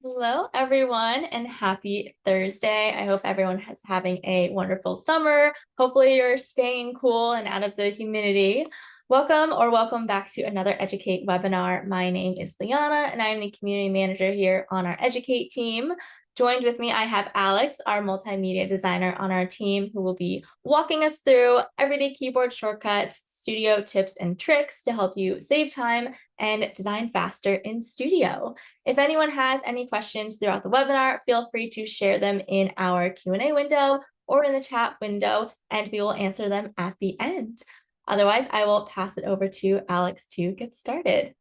Hello, everyone, and happy Thursday. I hope everyone is having a wonderful summer. Hopefully, you're staying cool and out of the humidity. Welcome back to another Educate webinar. My name is Liana, and I'm the community manager here on our Educate team. Joined with me, I have Alex, our multimedia designer on our team, who will be walking us through everyday keyboard shortcuts, studio tips and tricks to help you save time and design faster in studio. If anyone has any questions throughout the webinar, feel free to share them in our Q&A window or in the chat window, and we will answer them at the end. Otherwise, I will pass it over to Alex to get started.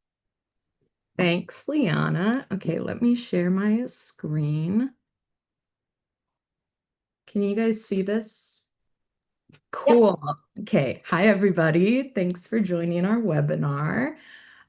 Thanks, Liana. Okay, let me share my screen. Can you guys see this? Cool. Okay. Hi, everybody. Thanks for joining our webinar.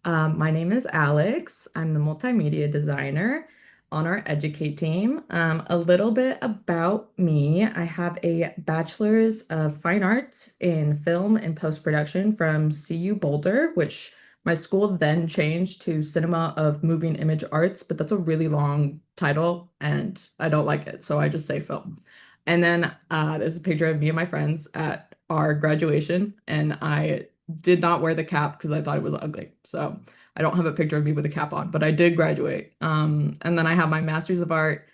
My name is Alex. I'm the multimedia designer on our Educate team. A little bit about me. I have a bachelor's of fine arts in film and post-production from CU Boulder, which my school then changed to Cinema of Moving Image Arts, but that's a really long title and I don't like it, so I just say film. And then there's a picture of me and my friends at our graduation, and I did not wear the cap because I thought it was ugly. So I don't have a picture of me with a cap on, but I did graduate. And then I have my Master's of Art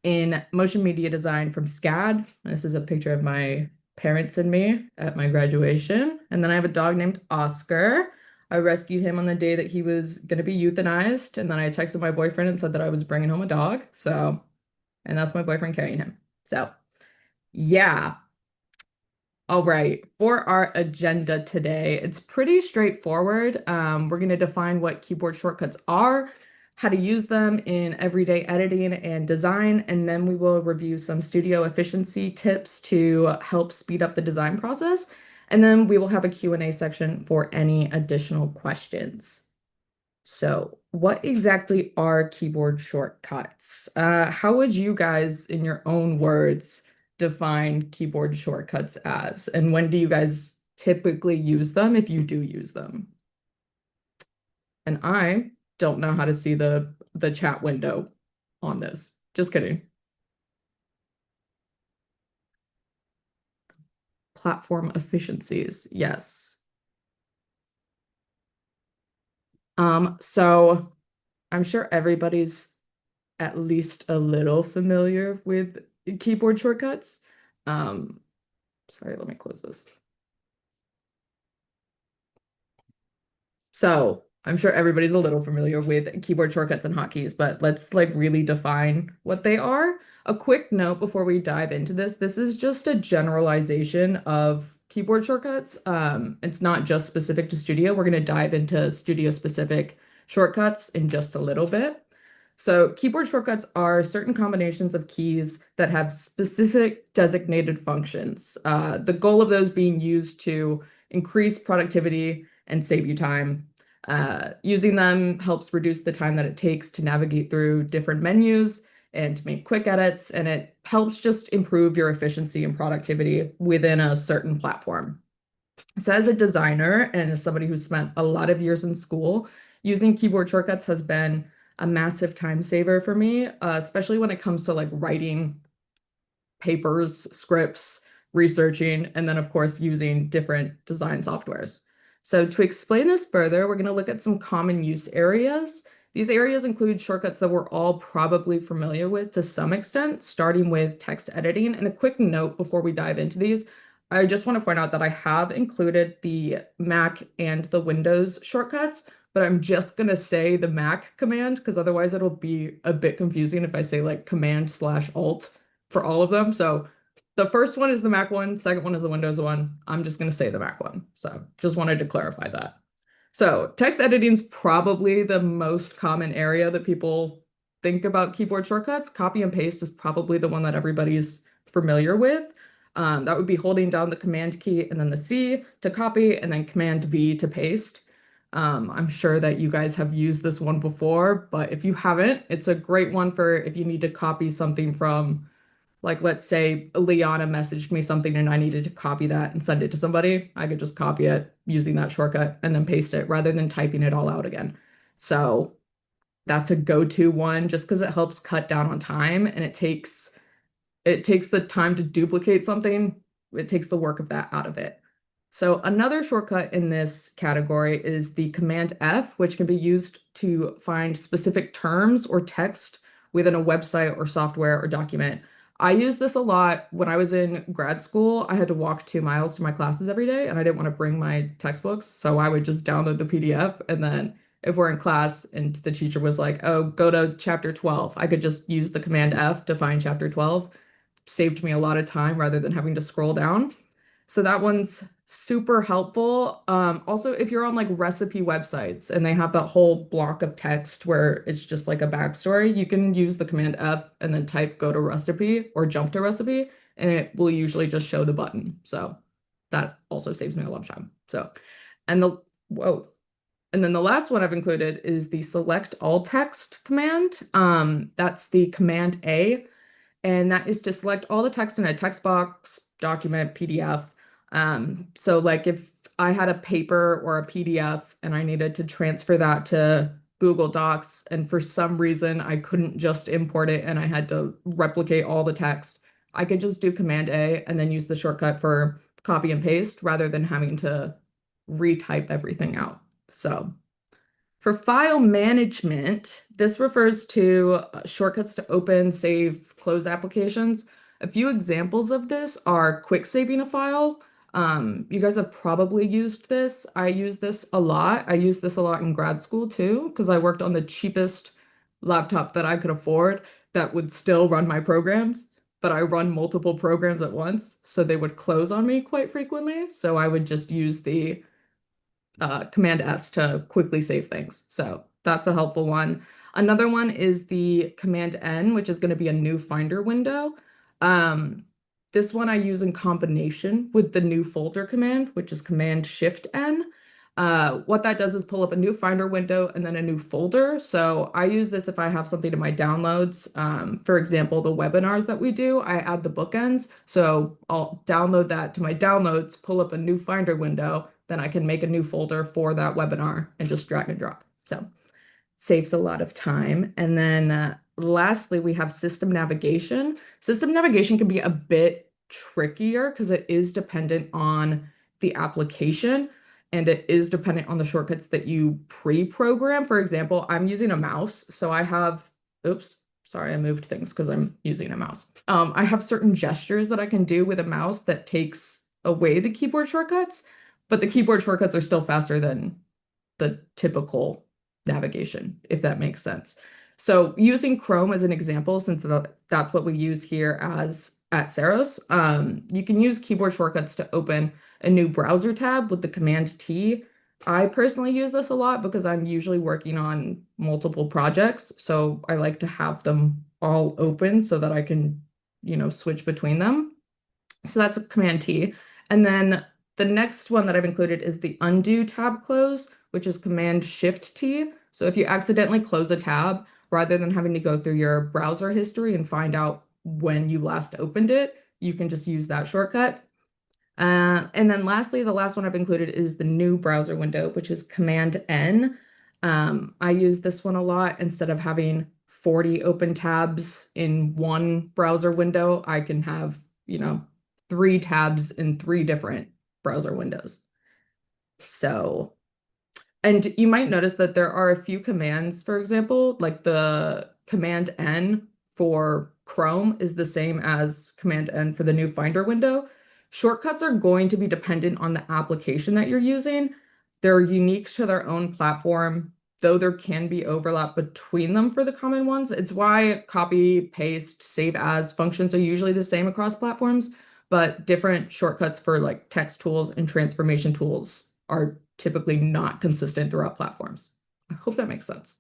in Motion Media Design from SCAD. This is a picture of my parents and me at my graduation. And then I have a dog named Oscar. I rescued him on the day that he was going to be euthanized. And then I texted my boyfriend and said that I was bringing home a dog. So, and that's my boyfriend carrying him. So, yeah. All right, for our agenda today, it's pretty straightforward. We're going to define what keyboard shortcuts are, how to use them in everyday editing and design, and then we will review some studio efficiency tips to help speed up the design process. And then we will have a Q&A section for any additional questions. So, what exactly are keyboard shortcuts? How would you guys, in your own words, define keyboard shortcuts as? And when do you guys typically use them if you do use them? And I don't know how to see the chat window on this. Just kidding. Platform efficiencies. Yes. So I'm sure everybody's at least a little familiar with keyboard shortcuts. Um, Sorry, let me close this. So I'm sure everybody's a little familiar with keyboard shortcuts and hotkeys, but let's like really define what they are. A quick note before we dive into this, this is just a generalization of keyboard shortcuts. It's not just specific to Studio. We're going to dive into Studio specific shortcuts in just a little bit. So keyboard shortcuts are certain combinations of keys that have specific designated functions. The goal of those being used to increase productivity and save you time. Using them helps reduce the time that it takes to navigate through different menus and to make quick edits, and it helps just improve your efficiency and productivity within a certain platform. So as a designer and as somebody who's spent a lot of years in school, using keyboard shortcuts has been a massive time saver for me, especially when it comes to like writing papers, scripts, researching, and then of course using different design softwares. So to explain this further, we're going to look at some common use areas. These areas include shortcuts that we're all probably familiar with to some extent, starting with text editing. And a quick note before we dive into these, I just want to point out that I have included the Mac and the Windows shortcuts, but I'm just going to say the Mac command because otherwise it'll be a bit confusing if I say like command/alt for all of them. So the first one is the Mac one, second one is the Windows one. I'm just going to say the Mac one. So just wanted to clarify that. So text editing is probably the most common area that people think about keyboard shortcuts. Copy and paste is probably the one that everybody's familiar with. That would be holding down the Command key and then the C to copy and then Command V to paste. I'm sure that you guys have used this one before, but if you haven't, it's a great one for if you need to copy something from, like, let's say Liana messaged me something and I needed to copy that and send it to somebody. I could just copy it using that shortcut and then paste it rather than typing it all out again. So that's a go-to one just because it helps cut down on time and it takes the time to duplicate something. It takes the work of that out of it. So another shortcut in this category is the Command F, which can be used to find specific terms or text within a website or software or document. I use this a lot when I was in grad school. I had to walk 2 miles to my classes every day, and I didn't want to bring my textbooks, so I would just download the PDF. And then if we're in class and the teacher was like, "Oh, go to chapter 12," I could just use the Command F to find chapter 12. Saved me a lot of time rather than having to scroll down. So that one's super helpful. Also, if you're on like recipe websites and they have that whole block of text where it's just like a backstory, you can use the Command F and then type go to recipe or jump to recipe, and it will usually just show the button. So that also saves me a lot of time. So, and the, whoa. And then the last one I've included is the select all text command. That's the Command A, and that is to select all the text in a text box, document, PDF. So like if I had a paper or a PDF and I needed to transfer that to Google Docs, and for some reason I couldn't just import it and I had to replicate all the text, I could just do Command A and then use the shortcut for copy and paste rather than having to retype everything out. So for file management, this refers to shortcuts to open, save, close applications. A few examples of this are quick saving a file. You guys have probably used this. I use this a lot. I used this a lot in grad school too, because I worked on the cheapest laptop that I could afford that would still run my programs, but I run multiple programs at once, so they would close on me quite frequently. So I would just use the Command S to quickly save things. So that's a helpful one. Another one is the Command N, which is going to be a new Finder window. Um, this one I use in combination with the new folder command, which is Command Shift N. What that does is pull up a new Finder window and then a new folder. So I use this if I have something in my downloads. For example, the webinars that we do, I add the bookends. So I'll download that to my downloads, pull up a new Finder window, then I can make a new folder for that webinar and just drag and drop. So saves a lot of time. And then lastly, we have system navigation. System navigation can be a bit trickier because it is dependent on the application and it is dependent on the shortcuts that you pre-program. For example, I'm using a mouse, so I have, oops, sorry, I moved things because I'm using a mouse. I have certain gestures that I can do with a mouse that takes away the keyboard shortcuts, but the keyboard shortcuts are still faster than the typical navigation, if that makes sense. So using Chrome as an example, since that's what we use here as at Saros, you can use keyboard shortcuts to open a new browser tab with the Command T. I personally use this a lot because I'm usually working on multiple projects, so I like to have them all open so that I can, switch between them. So that's a Command T. And then the next one that I've included is the undo tab close, which is Command Shift T. So if you accidentally close a tab, rather than having to go through your browser history and find out when you last opened it, you can just use that shortcut. And then lastly, the last one I've included is the new browser window, which is Command N. I use this one a lot. Instead of having 40 open tabs in one browser window, I can have, 3 tabs in 3 different browser windows. So, and you might notice that there are a few commands, for example, like the Command N for Chrome is the same as Command N for the new Finder window. Shortcuts are going to be dependent on the application that you're using. They're unique to their own platform, though there can be overlap between them for the common ones. It's why copy, paste, save as functions are usually the same across platforms, but different shortcuts for like text tools and transformation tools are typically not consistent throughout platforms. I hope that makes sense.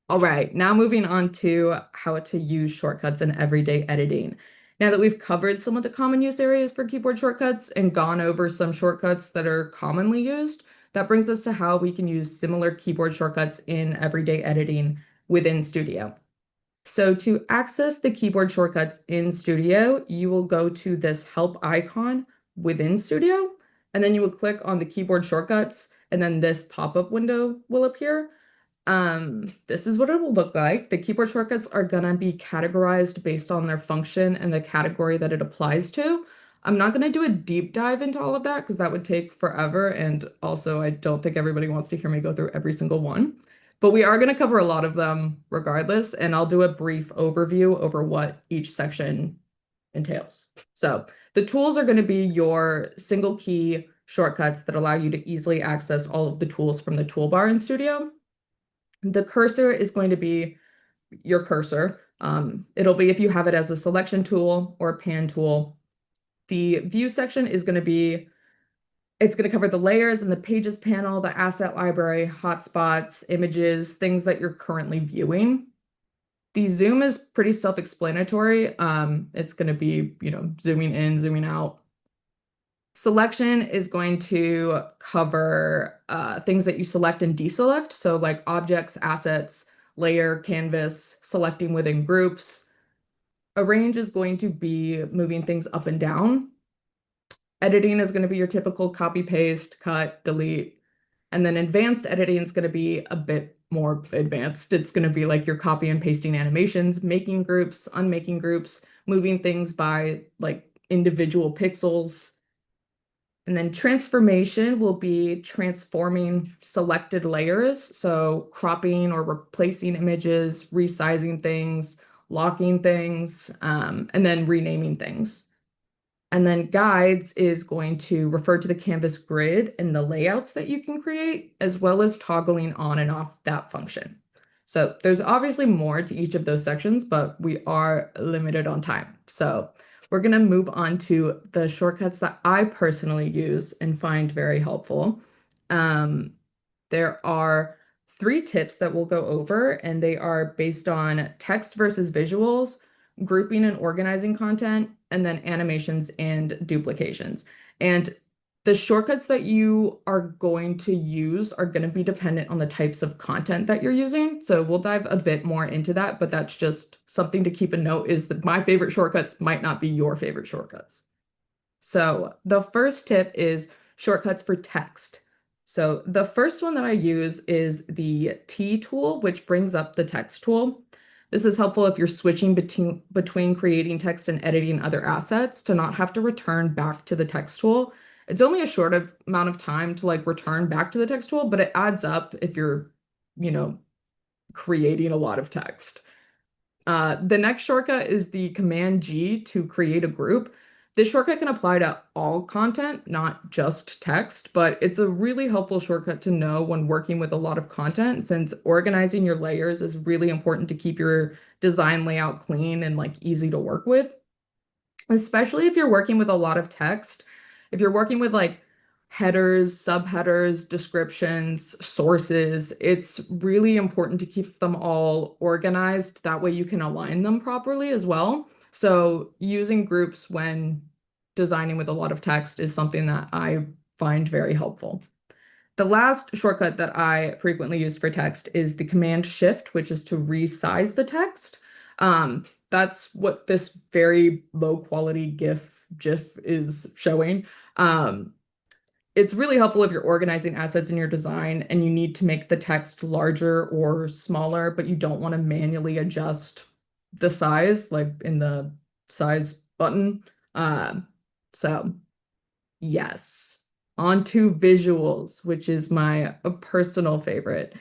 All right, now moving on to how to use shortcuts in everyday editing. Now that we've covered some of the common use areas for keyboard shortcuts and gone over some shortcuts that are commonly used, that brings us to how we can use similar keyboard shortcuts in everyday editing within Studio. So to access the keyboard shortcuts in Studio, you will go to this help icon within Studio, and then you will click on the keyboard shortcuts, and then this pop-up window will appear. This is what it will look like. The keyboard shortcuts are gonna be categorized based on their function and the category that it applies to. I'm not gonna do a deep dive into all of that because that would take forever, and also I don't think everybody wants to hear me go through every single one. But we are gonna cover a lot of them regardless, and I'll do a brief overview over what each section entails. So the tools are gonna be your single key shortcuts that allow you to easily access all of the tools from the toolbar in Studio. The cursor is going to be your cursor. It'll be if you have it as a selection tool or a pan tool. The view section is going to be, it's going to cover the layers and the pages panel, the asset library, hotspots, images, things that you're currently viewing. The zoom is pretty self-explanatory. It's going to be, zooming in, zooming out. Selection is going to cover things that you select and deselect. So like objects, assets, layer, canvas, selecting within groups. Arrange is going to be moving things up and down. Editing is going to be your typical copy, paste, cut, delete. And then advanced editing is going to be a bit more advanced. It's going to be like your copy and pasting animations, making groups, unmaking groups, moving things by like individual pixels. And then transformation will be transforming selected layers. So cropping or replacing images, resizing things, locking things, and then renaming things. And then guides is going to refer to the canvas grid and the layouts that you can create, as well as toggling on and off that function. So there's obviously more to each of those sections, but we are limited on time. So we're going to move on to the shortcuts that I personally use and find very helpful. There are 3 tips that we'll go over, and they are based on text versus visuals, grouping and organizing content, and then animations and duplications. And the shortcuts that you are going to use are going to be dependent on the types of content that you're using. So we'll dive a bit more into that, but that's just something to keep a note is that my favorite shortcuts might not be your favorite shortcuts. So the first tip is shortcuts for text. So the first one that I use is the T tool, which brings up the text tool. This is helpful if you're switching between creating text and editing other assets to not have to return back to the text tool. It's only a short amount of time to like return back to the text tool, but it adds up if you're, you know, creating a lot of text. The next shortcut is the Command G to create a group. This shortcut can apply to all content, not just text, but it's a really helpful shortcut to know when working with a lot of content, since organizing your layers is really important to keep your design layout clean and like easy to work with, especially if you're working with a lot of text. If you're working with like headers, subheaders, descriptions, sources, it's really important to keep them all organized. That way you can align them properly as well. So using groups when designing with a lot of text is something that I find very helpful. The last shortcut that I frequently use for text is the Command Shift, which is to resize the text. That's what this very low quality GIF is showing. It's really helpful if you're organizing assets in your design and you need to make the text larger or smaller, but you don't want to manually adjust the size, like in the size button. So yes. On to visuals, which is my personal favorite.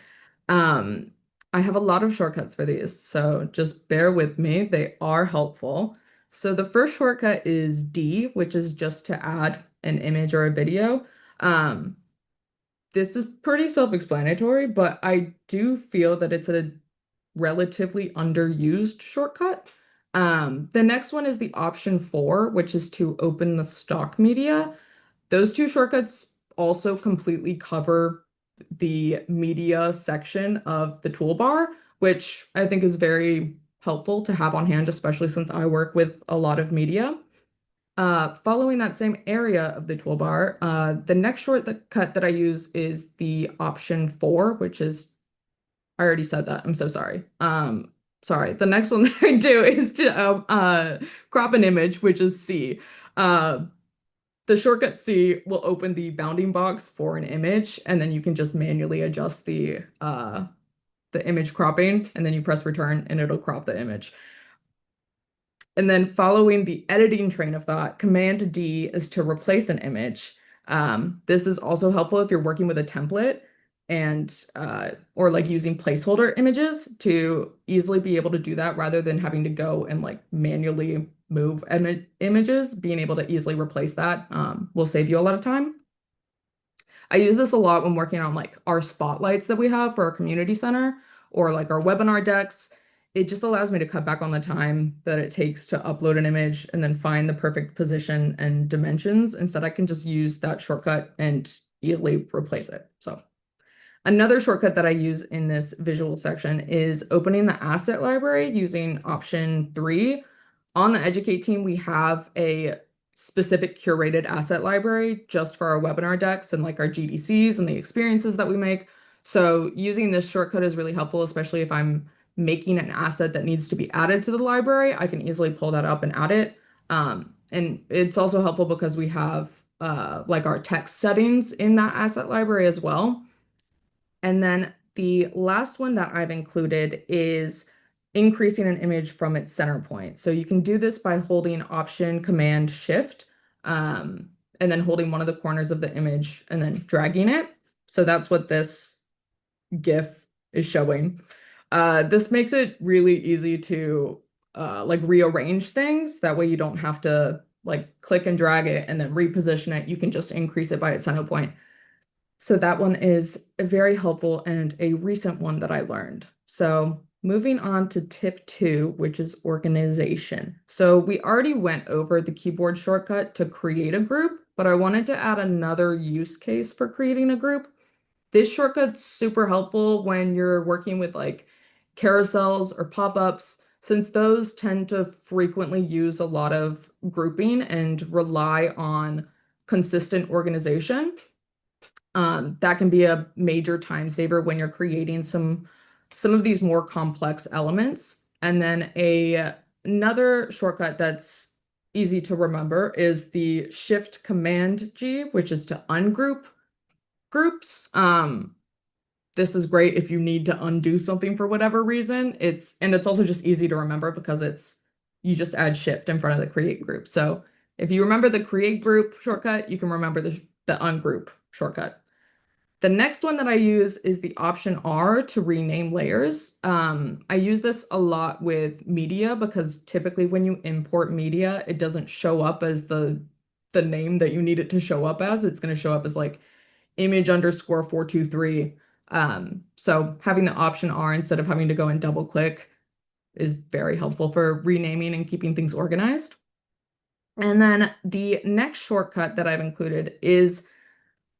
Um, I have a lot of shortcuts for these, so just bear with me. They are helpful. So the first shortcut is D, which is just to add an image or a video. Um, this is pretty self-explanatory, but I do feel that it's a relatively underused shortcut. The next one is the option 4, which is to open the stock media. Those 2 shortcuts also completely cover the media section of the toolbar, which I think is very helpful to have on hand, especially since I work with a lot of media. Following that same area of the toolbar, the next shortcut that I use is the option 4, which is, I already said that. I'm so sorry. Sorry. The next one that I do is to crop an image, which is C. The shortcut C will open the bounding box for an image, and then you can just manually adjust the the image cropping, and then you press return and it'll crop the image. And then following the editing train of thought, Command D is to replace an image. This is also helpful if you're working with a template and or like using placeholder images to easily be able to do that rather than having to go and like manually move images. Being able to easily replace that will save you a lot of time. I use this a lot when working on like our spotlights that we have for our community center or like our webinar decks. It just allows me to cut back on the time that it takes to upload an image and then find the perfect position and dimensions. Instead, I can just use that shortcut and easily replace it. So another shortcut that I use in this visual section is opening the asset library using option 3. On the Educate team, we have a specific curated asset library just for our webinar decks and like our GDCs and the experiences that we make. So using this shortcut is really helpful, especially if I'm making an asset that needs to be added to the library. I can easily pull that up and add it. And it's also helpful because we have like our text settings in that asset library as well. And then the last one that I've included is increasing an image from its center point. So you can do this by holding Option Command Shift, and then holding one of the corners of the image and then dragging it. So that's what this GIF is showing. This makes it really easy to like rearrange things. That way you don't have to like click and drag it and then reposition it. You can just increase it by its center point. So that one is very helpful and a recent one that I learned. So moving on to tip 2, which is organization. So we already went over the keyboard shortcut to create a group, but I wanted to add another use case for creating a group. This shortcut's super helpful when you're working with like carousels or pop-ups, since those tend to frequently use a lot of grouping and rely on consistent organization. That can be a major time saver when you're creating some of these more complex elements. And then another shortcut that's easy to remember is the Shift Command G, which is to ungroup groups. This is great if you need to undo something for whatever reason. It's also just easy to remember because you just add Shift in front of the create group. So if you remember the create group shortcut, you can remember the ungroup shortcut. The next one that I use is the option R to rename layers. I use this a lot with media because typically when you import media, it doesn't show up as the name that you need it to show up as. It's going to show up as like image_423. So having the option R instead of having to go and double click is very helpful for renaming and keeping things organized. And then the next shortcut that I've included is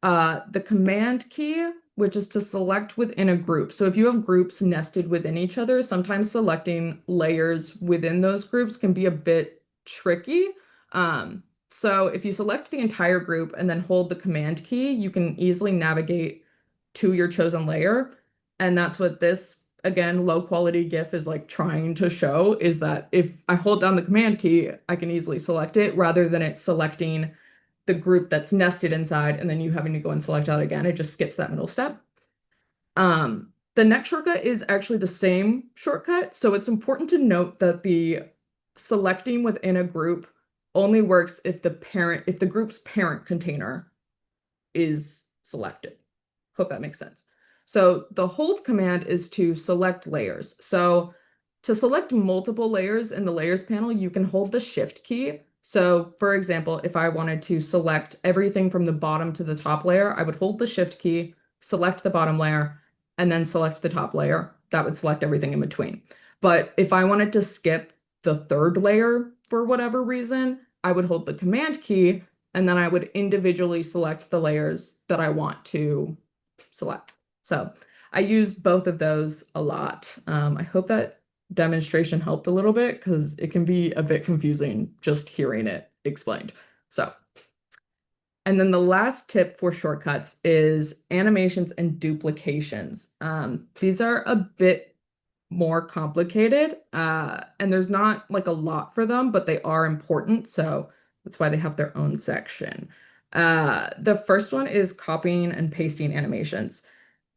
the command key, which is to select within a group. So if you have groups nested within each other, sometimes selecting layers within those groups can be a bit tricky. So if you select the entire group and then hold the command key, you can easily navigate to your chosen layer. And that's what this, again, low quality GIF is like trying to show, is that if I hold down the command key, I can easily select it rather than it selecting the group that's nested inside and then you having to go and select out again. It just skips that middle step. The next shortcut is actually the same shortcut. So it's important to note that the selecting within a group only works if the group's parent container is selected. Hope that makes sense. So the hold command is to select layers. So to select multiple layers in the layers panel, you can hold the shift key. So for example, if I wanted to select everything from the bottom to the top layer, I would hold the shift key, select the bottom layer, and then select the top layer. That would select everything in between. But if I wanted to skip the third layer for whatever reason, I would hold the command key, and then I would individually select the layers that I want to select. So I use both of those a lot. I hope that demonstration helped a little bit because it can be a bit confusing just hearing it explained. So, and then the last tip for shortcuts is animations and duplications. These are a bit more complicated, and there's not like a lot for them, but they are important. So that's why they have their own section. The first one is copying and pasting animations.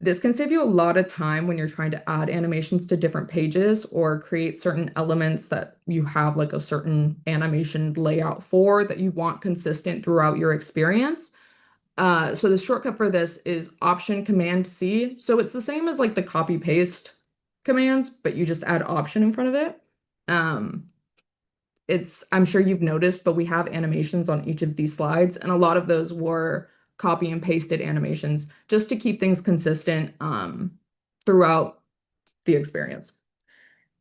This can save you a lot of time when you're trying to add animations to different pages or create certain elements that you have like a certain animation layout for that you want consistent throughout your experience. So the shortcut for this is Option Command C. So it's the same as like the copy paste commands, but you just add Option in front of it. Um, I'm sure you've noticed, but we have animations on each of these slides, and a lot of those were copy and pasted animations just to keep things consistent throughout the experience.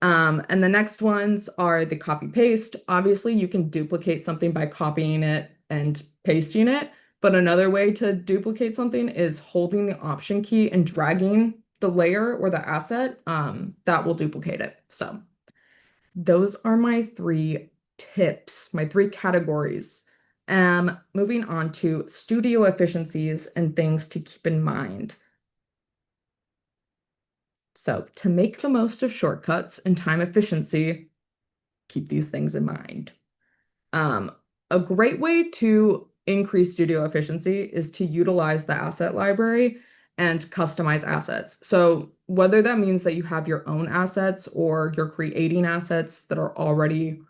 And the next ones are the copy paste. Obviously, you can duplicate something by copying it and pasting it, but another way to duplicate something is holding the Option key and dragging the layer or the asset that will duplicate it. So those are my three tips, my three categories. Moving on to studio efficiencies and things to keep in mind. So to make the most of shortcuts and time efficiency, keep these things in mind. A great way to increase studio efficiency is to utilize the asset library and customize assets. So whether that means that you have your own assets or you're creating assets that are already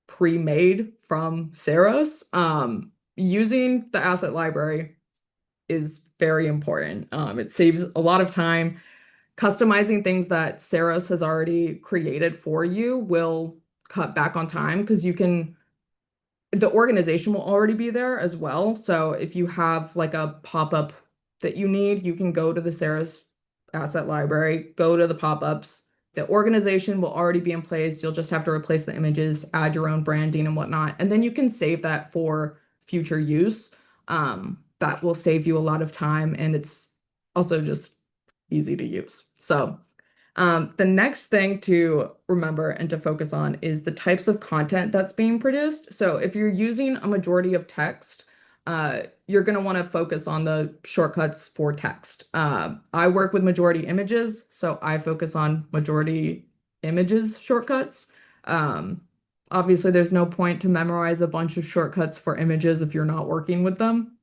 pre-made from Saros, using the asset library is very important. It saves a lot of time. Customizing things that Saros has already created for you will cut back on time because the organization will already be there as well. So if you have like a pop-up that you need, you can go to the Saros asset library, go to the pop-ups. The organization will already be in place. You'll just have to replace the images, add your own branding and whatnot. And then you can save that for future use. That will save you a lot of time, and it's also just easy to use. So the next thing to remember and to focus on is the types of content that's being produced. So if you're using a majority of text, you're going to want to focus on the shortcuts for text. I work with majority images, so I focus on majority images shortcuts. Obviously, there's no point to memorize a bunch of shortcuts for images if you're not working with them.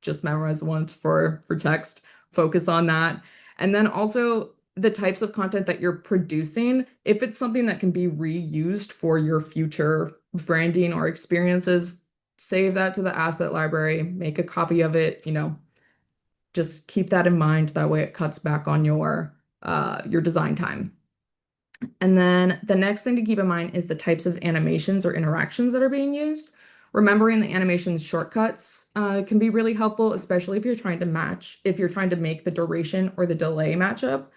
Just memorize the ones for text, focus on that. And then also the types of content that you're producing, if it's something that can be reused for your future branding or experiences, save that to the asset library, make a copy of it, just keep that in mind. That way it cuts back on your design time. And then the next thing to keep in mind is the types of animations or interactions that are being used. Remembering the animations shortcuts can be really helpful, especially if you're trying to make the duration or the delay match up.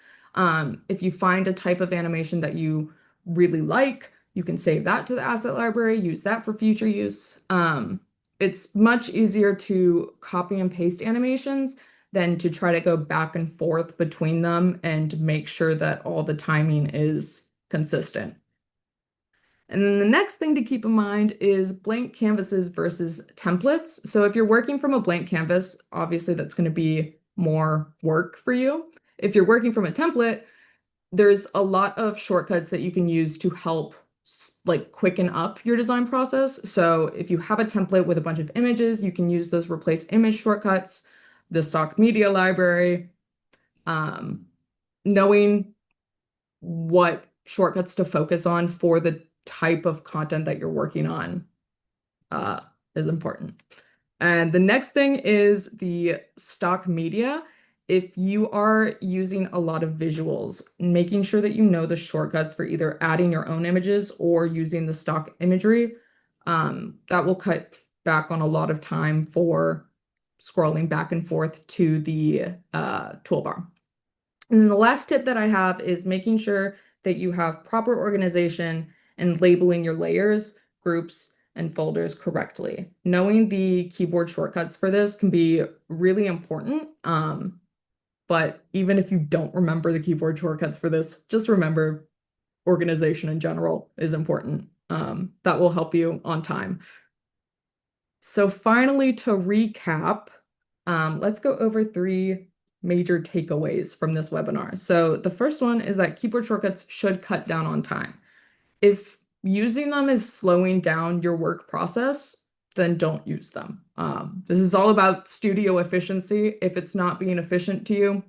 If you find a type of animation that you really like, you can save that to the asset library, use that for future use. It's much easier to copy and paste animations than to try to go back and forth between them and make sure that all the timing is consistent. And then the next thing to keep in mind is blank canvases versus templates. So if you're working from a blank canvas, obviously that's going to be more work for you. If you're working from a template, there's a lot of shortcuts that you can use to help like quicken up your design process. So if you have a template with a bunch of images, you can use those replace image shortcuts, the stock media library. Knowing what shortcuts to focus on for the type of content that you're working on is important. And the next thing is the stock media. If you are using a lot of visuals, making sure that you know the shortcuts for either adding your own images or using the stock imagery, that will cut back on a lot of time for scrolling back and forth to the toolbar. And then the last tip that I have is making sure that you have proper organization and labeling your layers, groups, and folders correctly. Knowing the keyboard shortcuts for this can be really important. But even if you don't remember the keyboard shortcuts for this, just remember organization in general is important. That will help you on time. So finally, to recap, let's go over 3 major takeaways from this webinar. So the first one is that keyboard shortcuts should cut down on time. If using them is slowing down your work process, then don't use them. This is all about studio efficiency. If it's not being efficient to you,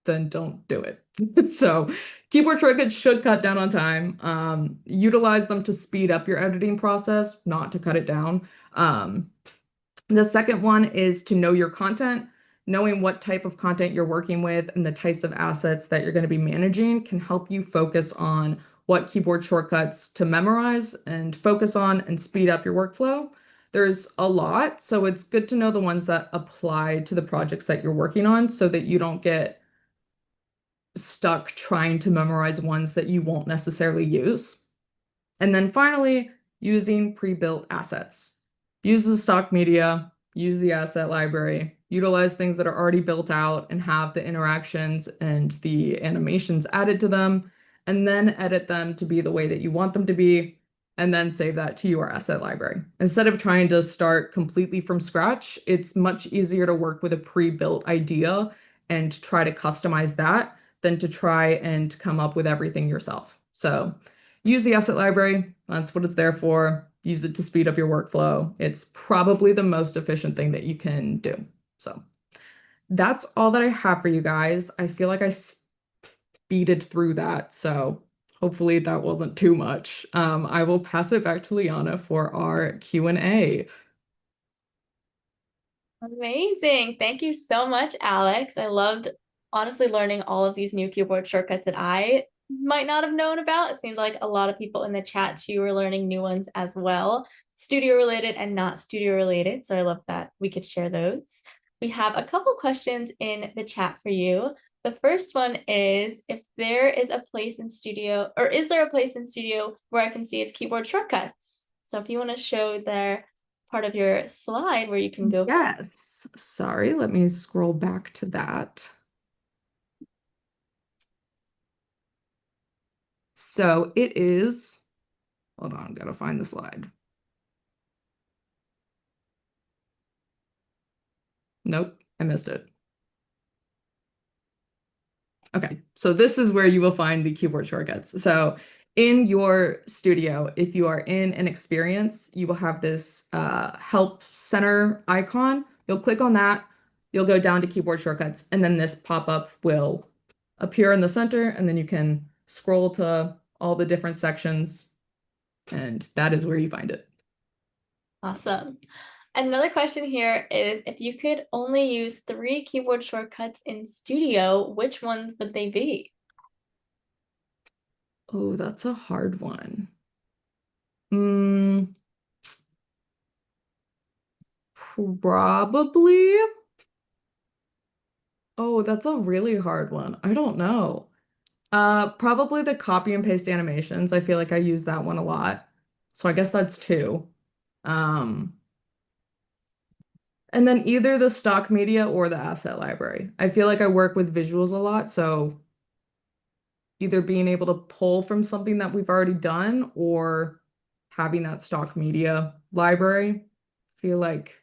then don't do it. So keyboard shortcuts should cut down on time. Utilize them to speed up your editing process, not to cut it down. The second one is to know your content. Knowing what type of content you're working with and the types of assets that you're going to be managing can help you focus on what keyboard shortcuts to memorize and focus on and speed up your workflow. There's a lot, so it's good to know the ones that apply to the projects that you're working on so that you don't get stuck trying to memorize ones that you won't necessarily use. And then finally, using pre-built assets. Use the stock media, use the asset library, utilize things that are already built out and have the interactions and the animations added to them, and then edit them to be the way that you want them to be, and then save that to your asset library. Instead of trying to start completely from scratch, it's much easier to work with a pre-built idea and try to customize that than to try and come up with everything yourself. So use the asset library. That's what it's there for. Use it to speed up your workflow. It's probably the most efficient thing that you can do. So that's all that I have for you guys. I feel like I speeded through that, so hopefully that wasn't too much. I will pass it back to Liana for our Q&A. Amazing. Thank you so much, Alex. I loved honestly learning all of these new keyboard shortcuts that I might not have known about. It seemed like a lot of people in the chat too were learning new ones as well, studio related and not studio related. So I love that we could share those. We have a couple questions in the chat for you. The first one is if there is a place in studio, or is there a place in studio where I can see its keyboard shortcuts? So if you want to show their part of your slide where you can go. Yes. Sorry, let me scroll back to that. So it is, hold on, gotta find the slide. Nope, I missed it. Okay, so this is where you will find the keyboard shortcuts. So in your studio, if you are in an experience, you will have this help center icon. You'll click on that, you'll go down to keyboard shortcuts, and then this pop-up will appear in the center, and then you can scroll to all the different sections, and that is where you find it. Awesome. Another question here is if you could only use 3 keyboard shortcuts in studio, which ones would they be? Oh, that's a hard one. Probably. Oh, that's a really hard one. I don't know. Probably the copy and paste animations. I feel like I use that one a lot. So I guess that's 2. Um, and then either the stock media or the asset library. I feel like I work with visuals a lot, so either being able to pull from something that we've already done or having that stock media library. I feel like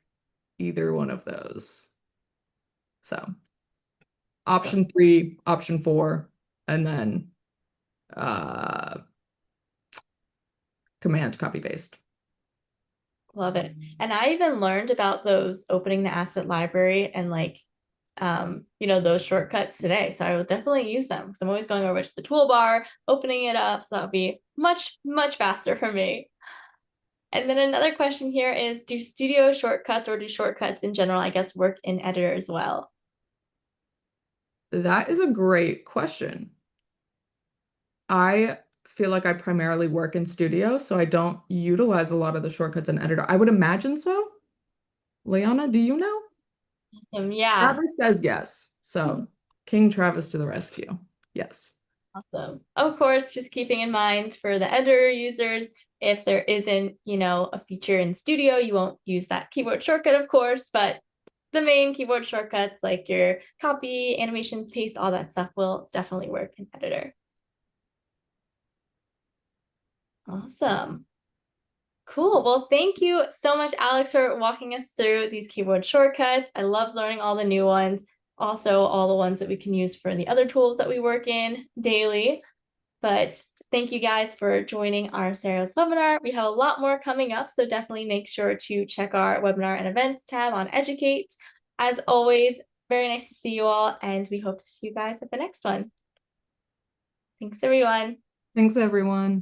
either one of those. So option 3, option 4, and then command copy paste. Love it. And I even learned about those opening the asset library and like, those shortcuts today. So I will definitely use them because I'm always going over to the toolbar, opening it up. So that would be much, much faster for me. And then another question here is, do studio shortcuts or do shortcuts in general, I guess, work in editor as well? That is a great question. I feel like I primarily work in studio, so I don't utilize a lot of the shortcuts in editor. I would imagine so. Liana, do you know? Yeah. Travis says yes. So King Travis to the rescue. Yes. Awesome. Of course, just keeping in mind for the editor users, if there isn't, a feature in Studio, you won't use that keyboard shortcut, of course, but the main keyboard shortcuts like your copy, animations, paste, all that stuff will definitely work in editor. Awesome. Cool. Well, thank you so much, Alex, for walking us through these keyboard shortcuts. I love learning all the new ones. Also, all the ones that we can use for the other tools that we work in daily. But thank you guys for joining our Ceros webinar. We have a lot more coming up, so definitely make sure to check our webinar and events tab on Educate. As always, very nice to see you all, and we hope to see you guys at the next one. Thanks, everyone. Thanks, everyone.